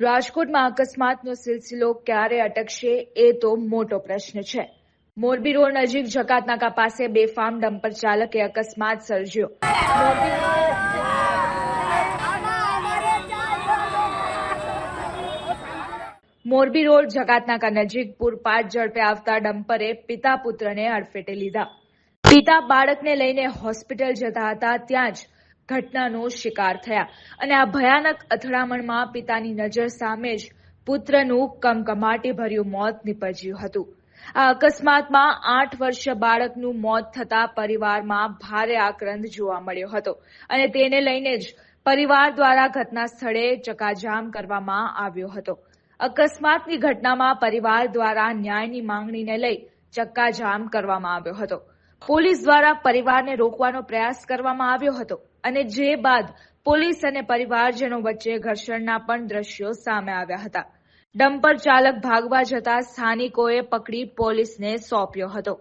રાજકોટમાં અકસ્માતનો સિલસિલો ક્યારે અટકશે એ તો મોટો પ્રશ્ન છે। મોરબી રોડ નજીક જકાતનાકા પાસે બેફામ ડમ્પર ચાલકે અકસ્માત સર્જ્યો। મોરબી રોડ જકાતનાકા નજીક પૂરપાટ ઝડપે આવતા ડમ્પરે પિતા પુત્રને અડફેટે લીધા। પિતા બાળકને લઈને હોસ્પિટલ જતા હતા ત્યાં જ ઘટનાનો શિકાર થયા અને આ ભયાનક અથડામણમાં પિતાની નજર સામે જ પુત્રનું કમકમાટીભર્યું મોત નીપજ્યું હતું। આ અકસ્માતમાં 8 વર્ષીય બાળકનું મોત થતા પરિવારમાં ભારે આક્રંદ જોવા મળ્યો હતો અને તેને લઈને જ પરિવાર દ્વારા ઘટના સ્થળે ચકાજામ કરવામાં આવ્યો હતો। અકસ્માતની ઘટનામાં પરિવાર દ્વારા ન્યાયની માંગણીને લઈ ચક્કાજામ કરવામાં આવ્યો હતો। પોલીસ દ્વારા પરિવારને રોકવાનો પ્રયાસ કરવામાં આવ્યો હતો અને જે બાદ પોલીસ અને પરિવારજનો વચ્ચે ઘર્ષણના પણ દ્રશ્યો સામે આવ્યા હતા। ડમ્પર ચાલક ભાગવા જતા સ્થાનિકોએ પકડી પોલીસને સોંપ્યો હતો।